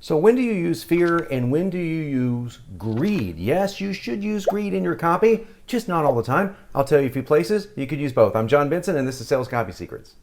So when do you use fear and when do you use greed? Yes, you should use greed in your copy, just not all the time. I'll tell you a few places you could use both. I'm John Benson and this is Sales Copy Secrets.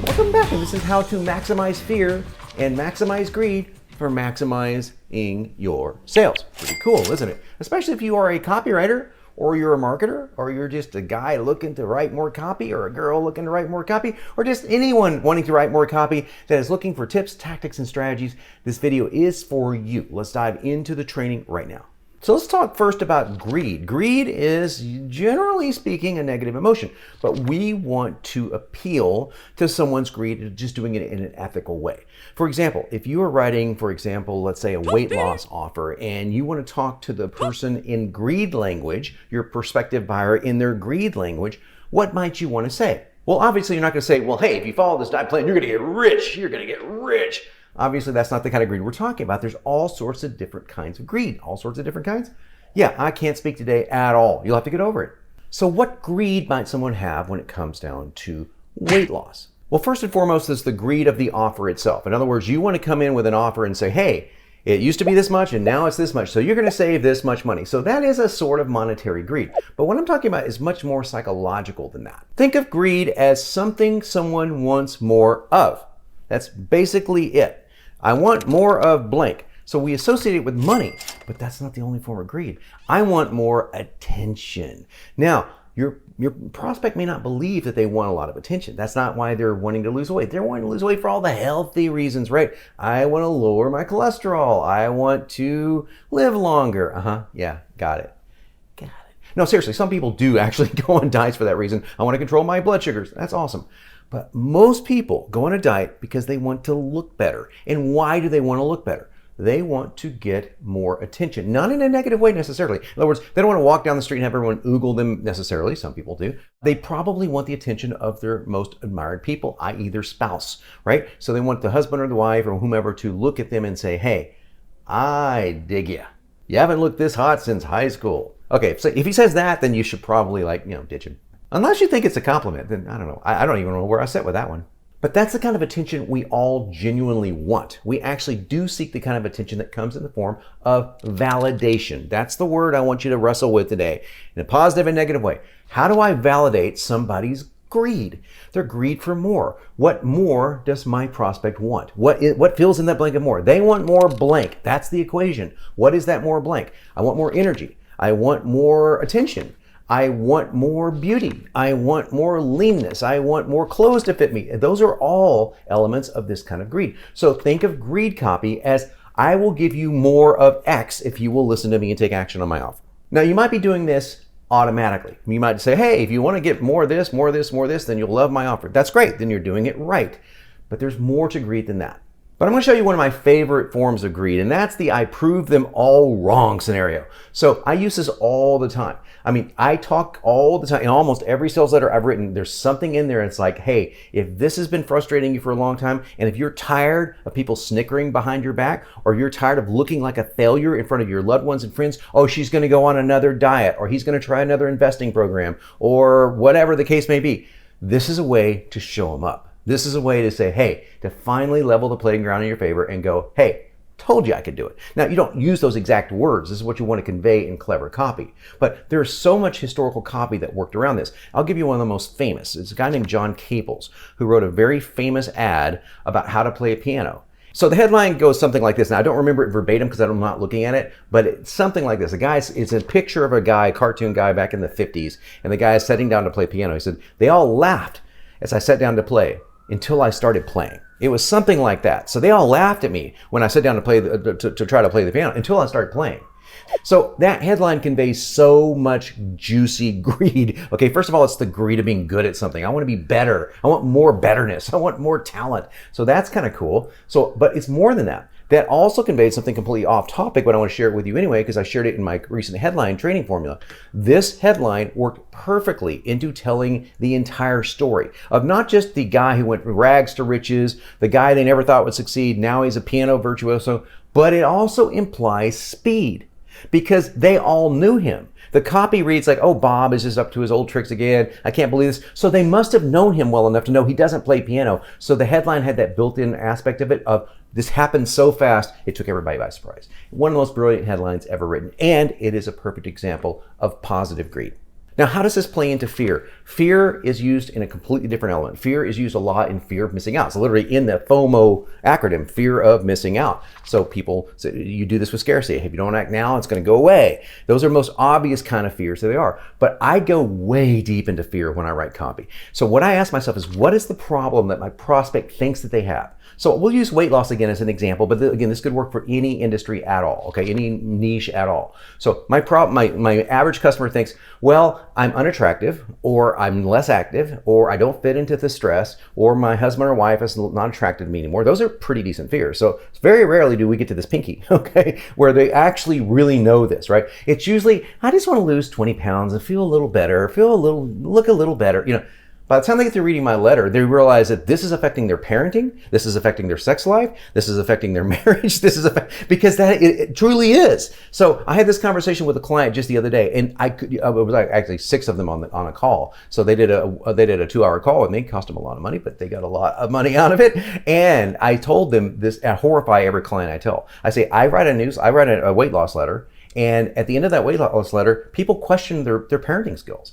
Welcome back, and this is how to maximize fear and maximize greed for maximizing your sales. Pretty cool, isn't it? Especially if you are a copywriter or you're a marketer or you're just a guy looking to write more copy or a girl looking to write more copy or just anyone wanting to write more copy that is looking for tips, tactics, and strategies. This video is for you. Let's dive into the training right now. So let's talk first about greed. Greed is, generally speaking, a negative emotion, but we want to appeal to someone's greed, just doing it in an ethical way. For example, if you are writing, for example, let's say a weight loss offer, and you want to talk to the person in greed language, your prospective buyer in their greed language, what might you want to say? Well, obviously, you're not going to say, well, hey, if you follow this diet plan, you're going to get rich. You're going to get rich. Obviously, that's not the kind of greed we're talking about. There's all sorts of different kinds of greed. All sorts of different kinds? Yeah, I can't speak today at all. You'll have to get over it. So what greed might someone have when it comes down to weight loss? Well, first and foremost is the greed of the offer itself. In other words, you want to come in with an offer and say, hey, it used to be this much and now it's this much, so you're going to save this much money. So that is a sort of monetary greed. But what I'm talking about is much more psychological than that. Think of greed as something someone wants more of. That's basically it. I want more of blank. So we associate it with money, but that's not the only form of greed. I want more attention. Now, your prospect may not believe that they want a lot of attention. That's not why they're wanting to lose weight. They're wanting to lose weight for all the healthy reasons, right? I want to lower my cholesterol. I want to live longer. Yeah, got it. No, seriously, some people do actually go on diets for that reason. I want to control my blood sugars. That's awesome. But most people go on a diet because they want to look better. And why do they want to look better? They want to get more attention, not in a negative way necessarily. In other words, they don't want to walk down the street and have everyone oogle them necessarily. Some people do. They probably want the attention of their most admired people, i.e. their spouse, right? So they want the husband or the wife or whomever to look at them and say, hey, I dig you. You haven't looked this hot since high school. Okay, so if he says that, then you should probably ditch him. Unless you think it's a compliment, then I don't know. I don't even know where I sit with that one. But that's the kind of attention we all genuinely want. We actually do seek the kind of attention that comes in the form of validation. That's the word I want you to wrestle with today in a positive and negative way. How do I validate somebody's greed? Their greed for more. What more does my prospect want? What fills in that blank of more? They want more blank. That's the equation. What is that more blank? I want more energy. I want more attention. I want more beauty. I want more leanness. I want more clothes to fit me. Those are all elements of this kind of greed. So think of greed copy as I will give you more of X if you will listen to me and take action on my offer. Now, you might be doing this automatically. You might say, hey, if you want to get more of this, more of this, more of this, then you'll love my offer. That's great. Then you're doing it right. But there's more to greed than that. But I'm going to show you one of my favorite forms of greed, and that's the I prove them all wrong scenario. So I use this all the time. I mean, I talk all the time. In almost every sales letter I've written, there's something in there. It's like, hey, if this has been frustrating you for a long time, and if you're tired of people snickering behind your back, or you're tired of looking like a failure in front of your loved ones and friends, oh, she's going to go on another diet, or he's going to try another investing program, or whatever the case may be, this is a way to show them up. This is a way to say, hey, to finally level the playing ground in your favor and go, hey, told you I could do it. Now, you don't use those exact words. This is what you want to convey in clever copy. But there's so much historical copy that worked around this. I'll give you one of the most famous. It's a guy named John Caples who wrote a very famous ad about how to play a piano. So the headline goes something like this. Now, I don't remember it verbatim because I'm not looking at it, but it's something like this. It's a picture of a guy, cartoon guy back in the 50s, and the guy is sitting down to play piano. He said, they all laughed as I sat down to play until I started playing. It was something like that. So they all laughed at me when I sat down to play to try to play the piano until I started playing. So that headline conveys so much juicy greed. Okay, first of all, it's the greed of being good at something. I want to be better. I want more betterness. I want more talent. So that's kind of cool. But it's more than that. That also conveys something completely off topic, but I want to share it with you anyway because I shared it in my recent headline training formula. This headline worked perfectly into telling the entire story of not just the guy who went from rags to riches, the guy they never thought would succeed, now he's a piano virtuoso, but it also implies speed. because they all knew him. The copy reads like, oh, Bob is just up to his old tricks again. I can't believe this. So they must have known him well enough to know he doesn't play piano. So the headline had that built-in aspect of it of this happened so fast, it took everybody by surprise. One of the most brilliant headlines ever written. And it is a perfect example of positive greed. Now, how does this play into fear? Fear is used in a completely different element. Fear is used a lot in fear of missing out. It's literally in the FOMO acronym, fear of missing out. So people say, you do this with scarcity. If you don't act now, it's going to go away. Those are most obvious kind of fears that they are. But I go way deep into fear when I write copy. So what I ask myself is, what is the problem that my prospect thinks that they have? So we'll use weight loss again as an example, but again, this could work for any industry at all, okay? Any niche at all. So my average customer thinks, well, I'm unattractive, or I'm less active, or I don't fit into the stress, or my husband or wife is not attracted to me anymore. Those are pretty decent fears. So very rarely do we get to this pinky, okay, where they actually really know this, right? It's usually, I just want to lose 20 pounds and feel a little better, look a little better, you know. By the time they get through reading my letter, they realize that this is affecting their parenting, this is affecting their sex life, this is affecting their marriage, because it truly is. So I had this conversation with a client just the other day, and it was actually 6 of them on a call. So they did a 2-hour call, and they cost them a lot of money, but they got a lot of money out of it. And I told them this, I horrify every client I tell. I say, I write a weight loss letter, and at the end of that weight loss letter, people question their parenting skills.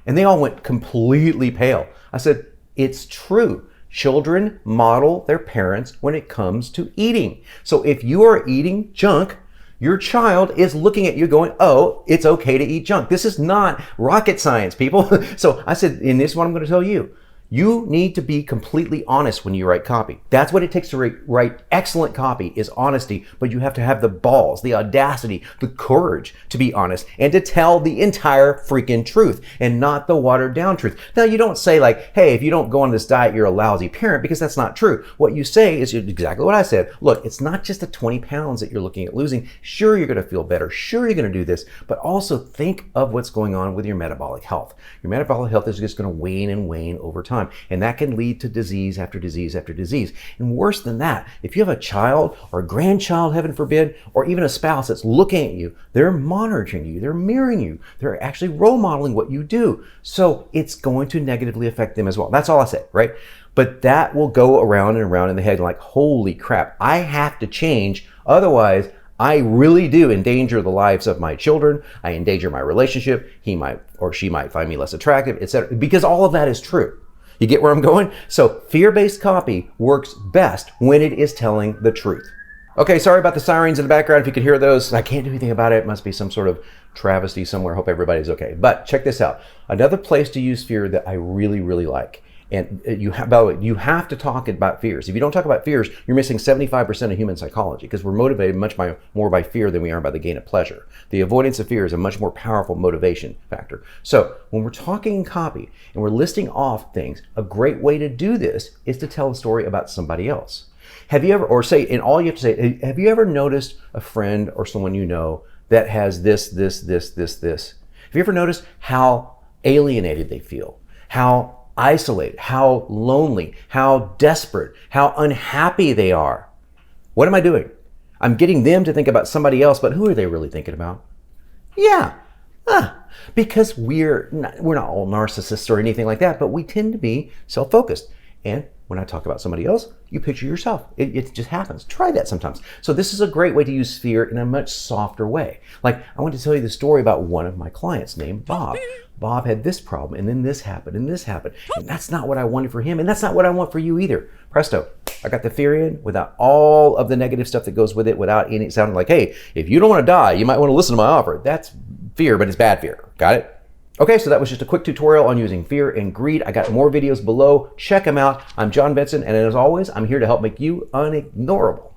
And they all went completely pale. I said, it's true. Children model their parents when it comes to eating. So if you are eating junk, your child is looking at you going, oh, it's okay to eat junk. This is not rocket science, people. So I said, and this is what I'm going to tell you. You need to be completely honest when you write copy. That's what it takes to write excellent copy, is honesty, but you have to have the balls, the audacity, the courage to be honest and to tell the entire freaking truth and not the watered down truth. Now, you don't say like, hey, if you don't go on this diet, you're a lousy parent, because that's not true. What you say is exactly what I said. Look, it's not just the 20 pounds that you're looking at losing. Sure, you're going to feel better. Sure, you're going to do this, but also think of what's going on with your metabolic health. Your metabolic health is just going to wane and wane over time. And that can lead to disease after disease after disease. And worse than that, if you have a child or a grandchild, heaven forbid, or even a spouse that's looking at you, they're monitoring you, they're mirroring you, they're actually role modeling what you do. So it's going to negatively affect them as well. That's all I said, right? But that will go around and around in the head like, holy crap, I have to change. Otherwise, I really do endanger the lives of my children. I endanger my relationship. He might or she might find me less attractive, etc. Because all of that is true. You get where I'm going? So fear-based copy works best when it is telling the truth. Okay, sorry about the sirens in the background. If you could hear those, I can't do anything about it. It must be some sort of travesty somewhere. Hope everybody's okay. But check this out. Another place to use fear that I really, really like. And by the way, you have to talk about fears. If you don't talk about fears, you're missing 75% of human psychology, because we're motivated much more by fear than we are by the gain of pleasure. The avoidance of fear is a much more powerful motivation factor. So when we're talking in copy and we're listing off things, a great way to do this is to tell a story about somebody else. Have you ever, or say, and all you have to say, have you ever noticed a friend or someone you know that has this? Have you ever noticed how alienated they feel? How isolated, how lonely, how desperate, how unhappy they are? What am I doing? I'm getting them to think about somebody else, but who are they really thinking about? Yeah, because we're not all narcissists or anything like that, but we tend to be self-focused. And when I talk about somebody else, you picture yourself. It just happens. Try that sometimes. So this is a great way to use fear in a much softer way. Like, I want to tell you the story about one of my clients named Bob. Bob had this problem, and then this happened, and this happened. And that's not what I wanted for him, and that's not what I want for you either. Presto. I got the fear in without all of the negative stuff that goes with it, without any sounding like, hey, if you don't want to die, you might want to listen to my offer. That's fear, but it's bad fear. Got it? Okay, so that was just a quick tutorial on using fear and greed. I got more videos below. Check them out. I'm John Benson, and as always, I'm here to help make you unignorable.